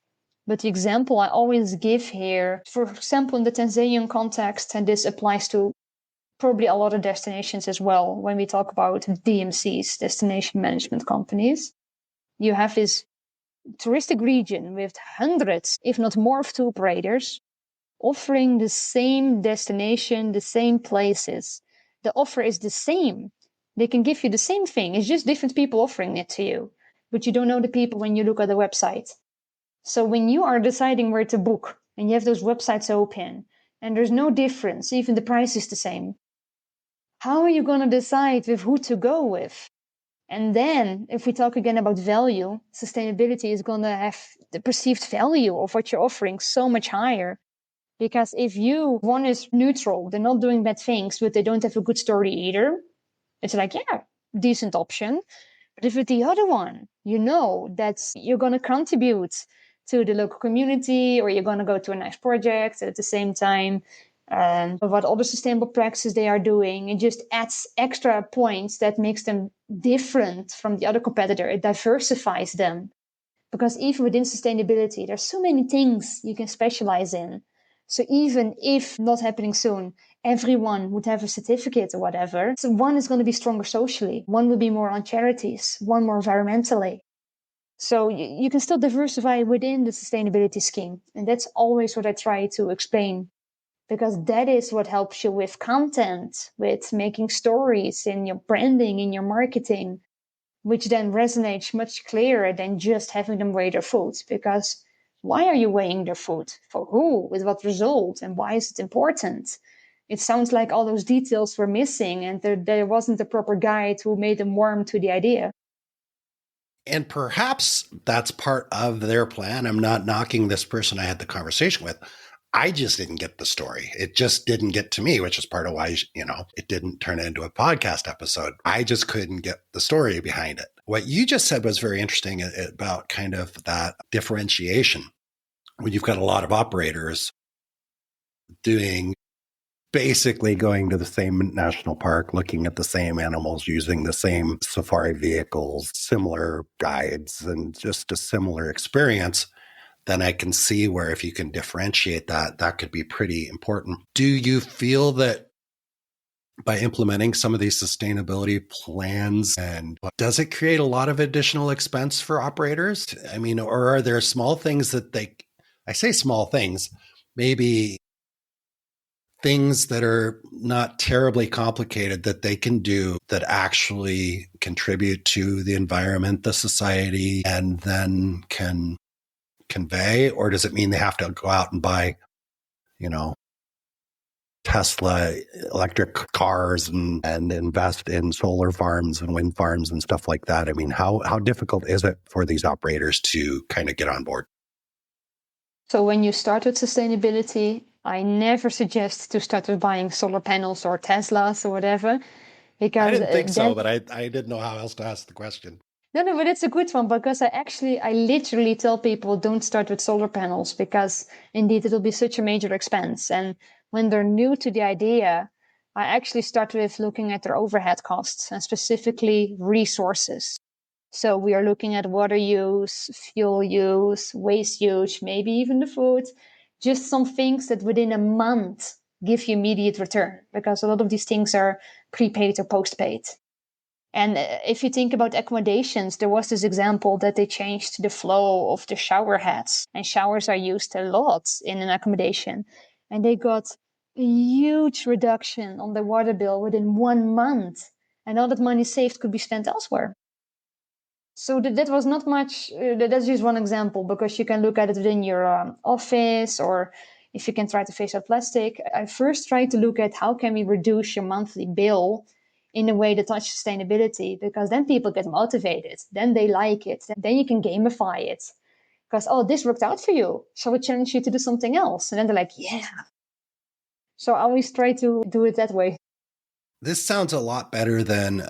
But the example I always give here, for example, in the Tanzanian context, and this applies to probably a lot of destinations as well, when we talk about DMCs, destination management companies, you have this touristic region with hundreds, if not more, of tour operators offering the same destination, the same places. The offer is the same. They can give you the same thing. It's just different people offering it to you. But you don't know the people when you look at the website. So when you are deciding where to book and you have those websites open and there's no difference, even the price is the same, how are you going to decide with who to go with? And then if we talk again about value, sustainability is going to have the perceived value of what you're offering so much higher. Because if one is neutral, they're not doing bad things, but they don't have a good story either, it's like, yeah, decent option. But if it's the other one, that you're going to contribute to the local community, or you're going to go to a nice project at the same time, and what other sustainable practices they are doing, it just adds extra points that makes them different from the other competitor. It diversifies them. Because even within sustainability, there's so many things you can specialize in. So even if not happening soon, everyone would have a certificate or whatever, so one is going to be stronger socially, one will be more on charities, one more environmentally. So you can still diversify within the sustainability scheme. And that's always what I try to explain, because that is what helps you with content, with making stories in your branding, in your marketing, which then resonates much clearer than just having them weigh their food. Because why are you weighing their food? For who? With what result? And why is it important? It sounds like all those details were missing and there wasn't a proper guide who made them warm to the idea. And perhaps that's part of their plan. I'm not knocking this person I had the conversation with. I just didn't get the story. It just didn't get to me, which is part of why, it didn't turn into a podcast episode. I just couldn't get the story behind it. What you just said was very interesting about kind of that differentiation. When you've got a lot of operators doing basically going to the same national park, looking at the same animals, using the same safari vehicles, similar guides, and just a similar experience, then I can see where if you can differentiate that, that could be pretty important. Do you feel that by implementing some of these sustainability plans, and does it create a lot of additional expense for operators? I mean, or are there small things that I say small things, maybe things that are not terribly complicated that they can do that actually contribute to the environment, the society, and then can convey? Or does it mean they have to go out and buy, Tesla electric cars and invest in solar farms and wind farms and stuff like that? I mean, how difficult is it for these operators to kind of get on board? So when you start with sustainability, I never suggest to start with buying solar panels or Teslas or whatever. Because I didn't think so, but I didn't know how else to ask the question. No, but it's a good one, because I literally tell people don't start with solar panels, because indeed it'll be such a major expense. And when they're new to the idea, I actually start with looking at their overhead costs and specifically resources. So we are looking at water use, fuel use, waste use, maybe even the food, just some things that within a month give you immediate return, because a lot of these things are prepaid or postpaid. And if you think about accommodations, there was this example that they changed the flow of the shower heads, and showers are used a lot in an accommodation. And they got a huge reduction on the water bill within 1 month. And all that money saved could be spent elsewhere. So that was not much. That's just one example, because you can look at it within your office, or if you can try to phase out plastic. I first try to look at how can we reduce your monthly bill in a way that touches sustainability, because then people get motivated, then they like it, then you can gamify it, because, oh, this worked out for you, so we challenge you to do something else, and then they're like, yeah. So I always try to do it that way. This sounds a lot better than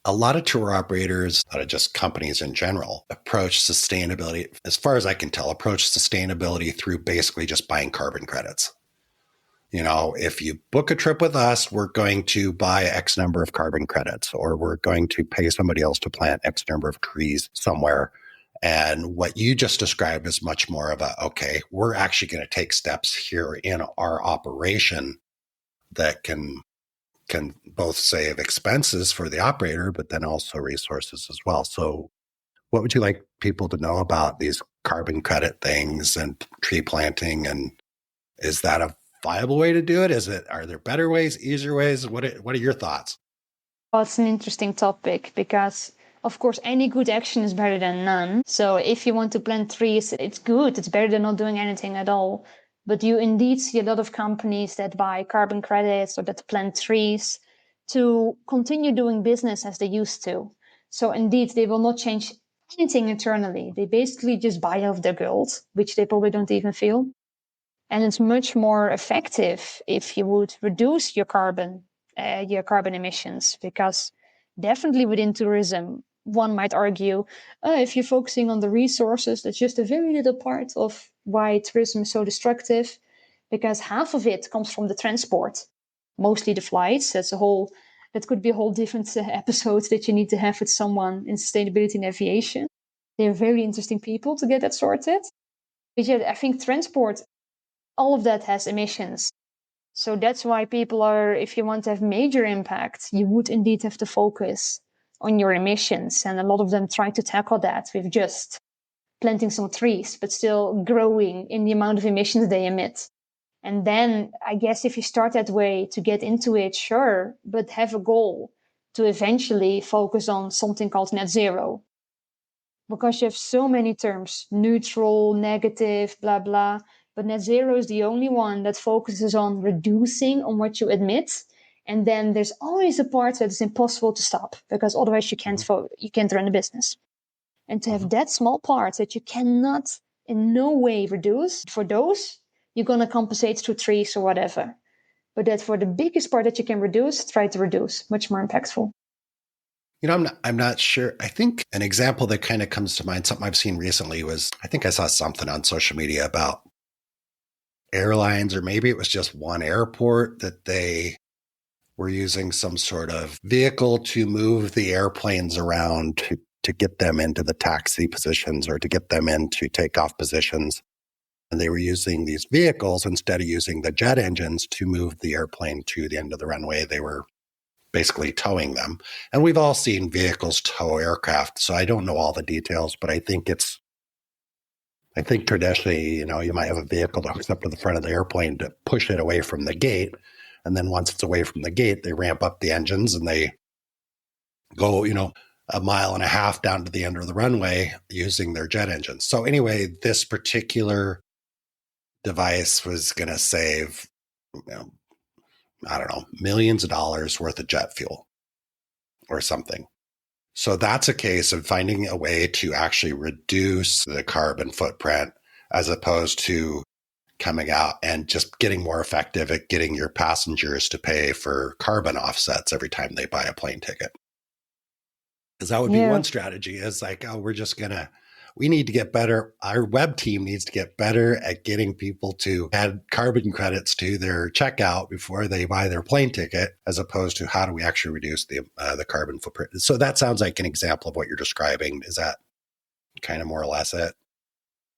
a lot of tour operators, a lot of just companies in general, approach sustainability, as far as I can tell, approach sustainability through basically just buying carbon credits. If you book a trip with us, we're going to buy X number of carbon credits, or we're going to pay somebody else to plant X number of trees somewhere. And what you just described is much more of okay, we're actually going to take steps here in our operation that can both save expenses for the operator, but then also resources as well. So what would you like people to know about these carbon credit things and tree planting? And is that a viable way to do it? Are there better ways, easier ways? What are your thoughts? Well, it's an interesting topic, because of course any good action is better than none. So if you want to plant trees, it's good. It's better than not doing anything at all. But you indeed see a lot of companies that buy carbon credits or that plant trees to continue doing business as they used to. So indeed, they will not change anything internally. They basically just buy off their guilt, which they probably don't even feel. And it's much more effective if you would reduce your carbon emissions, because definitely within tourism, one might argue, if you're focusing on the resources, that's just a very little part of why tourism is so destructive, because half of it comes from the transport, mostly the flights. That could be a whole different episode that you need to have with someone in sustainability and aviation. They're very interesting people to get that sorted. But yeah, I think transport, all of that has emissions. So that's why people if you want to have major impact, you would indeed have to focus on your emissions. And a lot of them try to tackle that with just planting some trees, but still growing in the amount of emissions they emit. And then I guess if you start that way to get into it, sure, but have a goal to eventually focus on something called net zero. Because you have so many terms, neutral, negative, blah, blah. But net zero is the only one that focuses on reducing on what you emit. And then there's always a part that is impossible to stop, because otherwise you can't run a business. And to have that small part that you cannot in no way reduce, for those, you're going to compensate through trees or whatever. But that for the biggest part that you can reduce, try to reduce, much more impactful. I'm not sure. I think an example that kind of comes to mind, something I've seen recently was, I think I saw something on social media about airlines, or maybe it was just one airport, that they were using some sort of vehicle to move the airplanes around to get them into the taxi positions or to get them into takeoff positions. And they were using these vehicles instead of using the jet engines to move the airplane to the end of the runway. They were basically towing them. And we've all seen vehicles tow aircraft, so I don't know all the details, but I think traditionally, you might have a vehicle that hooks up to the front of the airplane to push it away from the gate. And then once it's away from the gate, they ramp up the engines and they go, 1.5 miles down to the end of the runway using their jet engines. So anyway, this particular device was going to save, I don't know, millions of dollars worth of jet fuel or something. So that's a case of finding a way to actually reduce the carbon footprint as opposed to coming out and just getting more effective at getting your passengers to pay for carbon offsets every time they buy a plane ticket. Because that would be one strategy, is like, we need to get better. Our web team needs to get better at getting people to add carbon credits to their checkout before they buy their plane ticket, as opposed to how do we actually reduce the carbon footprint. So that sounds like an example of what you're describing. Is that kind of more or less it?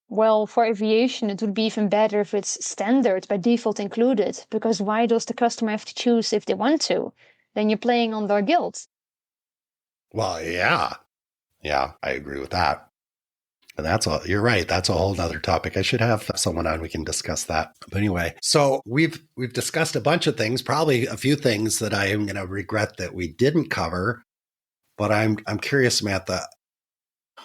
Well, for aviation, it would be even better if it's standard by default included, because why does the customer have to choose if they want to? Then you're playing on their guilt. Well, yeah. Yeah, I agree with that. And you're right. That's a whole other topic. I should have someone on. We can discuss that. But anyway, so we've discussed a bunch of things, probably a few things that I am going to regret that we didn't cover. But I'm curious, Samantha,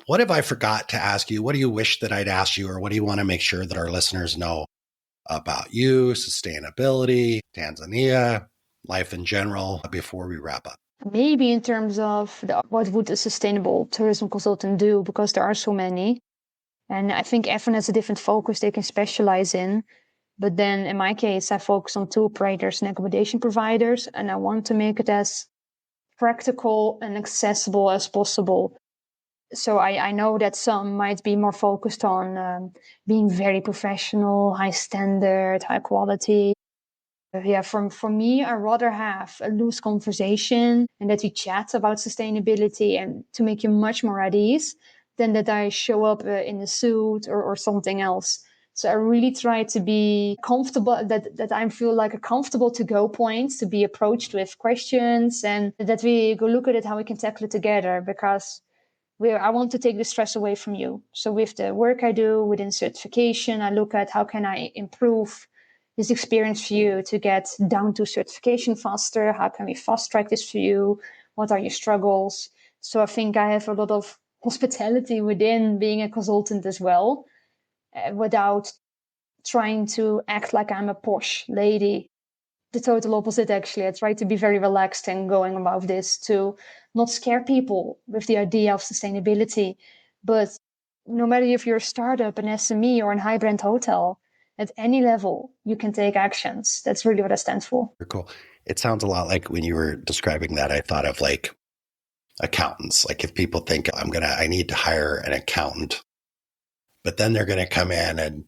what have I forgot to ask you? What do you wish that I'd asked you, or what do you want to make sure that our listeners know about you, sustainability, Tanzania, life in general, before we wrap up? Maybe in terms of what would a sustainable tourism consultant do, because there are so many. And I think everyone has a different focus they can specialize in. But then in my case, I focus on tour operators and accommodation providers, and I want to make it as practical and accessible as possible. So I know that some might be more focused on being very professional, high standard, high quality. For me, I rather have a loose conversation and that we chat about sustainability and to make you much more at ease than that I show up in a suit or something else. So I really try to be comfortable, that I feel like a comfortable to-go point to be approached with questions, and that we go look at it, how we can tackle it together, because I want to take the stress away from you. So with the work I do within certification, I look at how can I improve this experience for you to get down to certification faster? How can we fast track this for you? What are your struggles? So I think I have a lot of hospitality within being a consultant as well, without trying to act like I'm a posh lady. The total opposite, actually. I try to be very relaxed and going about this to not scare people with the idea of sustainability. But no matter if you're a startup, an SME, or a high brand hotel, at any level, you can take actions. That's really what I stand for. Cool. It sounds a lot like when you were describing that, I thought of like accountants. Like if people think I need to hire an accountant, but then they're going to come in and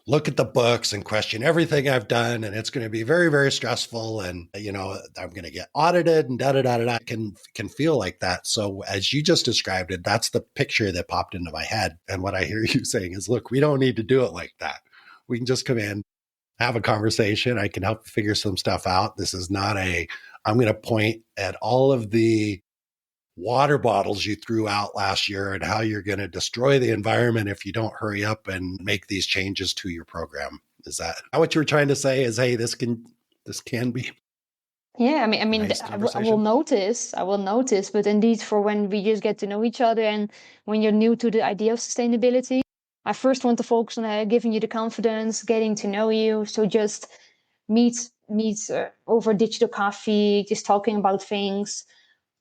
look at the books and question everything I've done. And it's going to be very, very stressful. And, I'm going to get audited and da-da-da-da-da. Can feel like that. So as you just described it, that's the picture that popped into my head. And what I hear you saying is, look, we don't need to do it like that. We can just come in, have a conversation. I can help figure some stuff out. This is not I'm going to point at all of the water bottles you threw out last year and how you're going to destroy the environment if you don't hurry up and make these changes to your program. Is that what you were trying to say? Is, hey, this can be. Yeah, I mean, nice I will notice, but indeed, for when we just get to know each other and when you're new to the idea of sustainability, I first want to focus on giving you the confidence, getting to know you. So just meet over digital coffee, just talking about things,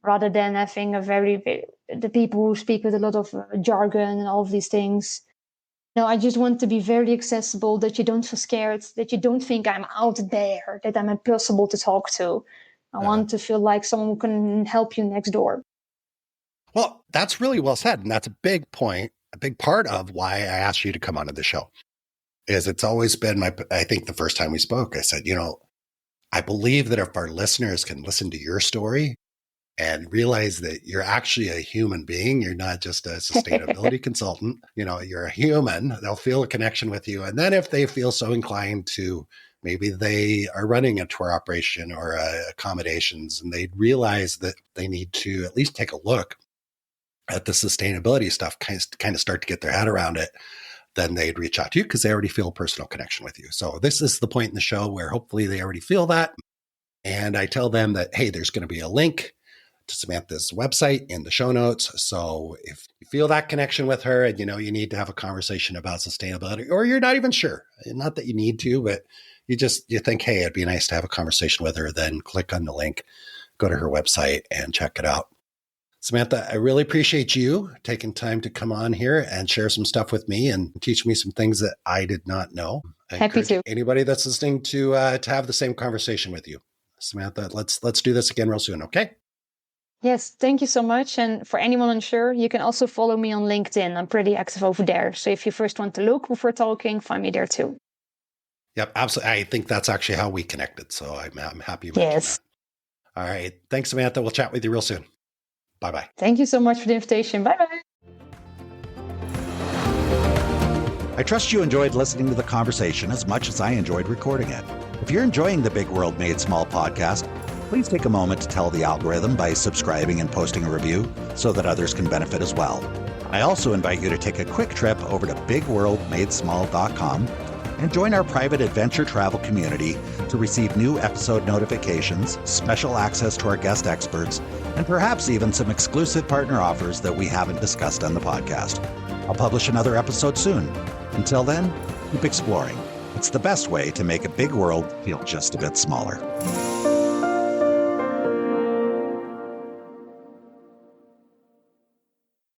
rather than having the people who speak with a lot of jargon and all of these things. No, I just want to be very accessible, that you don't feel scared, that you don't think I'm out there, that I'm impossible to talk to. I want to feel like someone who can help you next door. Well, that's really well said. And that's a big point, a big part of why I asked you to come onto the show. is it's always been I think the first time we spoke, I said, I believe that if our listeners can listen to your story and realize that you're actually a human being, you're not just a sustainability consultant, you're a human, they'll feel a connection with you. And then if they feel so inclined to, maybe they are running a tour operation or accommodations, and they realize that they need to at least take a look at the sustainability stuff, kind of start to get their head around it, then they'd reach out to you because they already feel a personal connection with you. So this is the point in the show where hopefully they already feel that. And I tell them that, hey, there's going to be a link to Samantha's website in the show notes. So if you feel that connection with her and you need to have a conversation about sustainability, or you're not even sure, not that you need to, but you think, hey, it'd be nice to have a conversation with her, then click on the link, go to her website and check it out. Samantha, I really appreciate you taking time to come on here and share some stuff with me and teach me some things that I did not know. Happy to. Anybody that's listening to have the same conversation with you. Samantha, let's do this again real soon, okay? Yes, thank you so much. And for anyone unsure, you can also follow me on LinkedIn. I'm pretty active over there. So if you first want to look before talking, find me there too. Yep, absolutely. I think that's actually how we connected. So I'm happy you mentioned that. All right. Thanks, Samantha. We'll chat with you real soon. Bye-bye. Thank you so much for the invitation. Bye-bye. I trust you enjoyed listening to the conversation as much as I enjoyed recording it. If you're enjoying the Big World Made Small podcast, please take a moment to tell the algorithm by subscribing and posting a review so that others can benefit as well. I also invite you to take a quick trip over to bigworldmadesmall.com and join our private adventure travel community to receive new episode notifications, special access to our guest experts, and perhaps even some exclusive partner offers that we haven't discussed on the podcast. I'll publish another episode soon. Until then, keep exploring. It's the best way to make a big world feel just a bit smaller.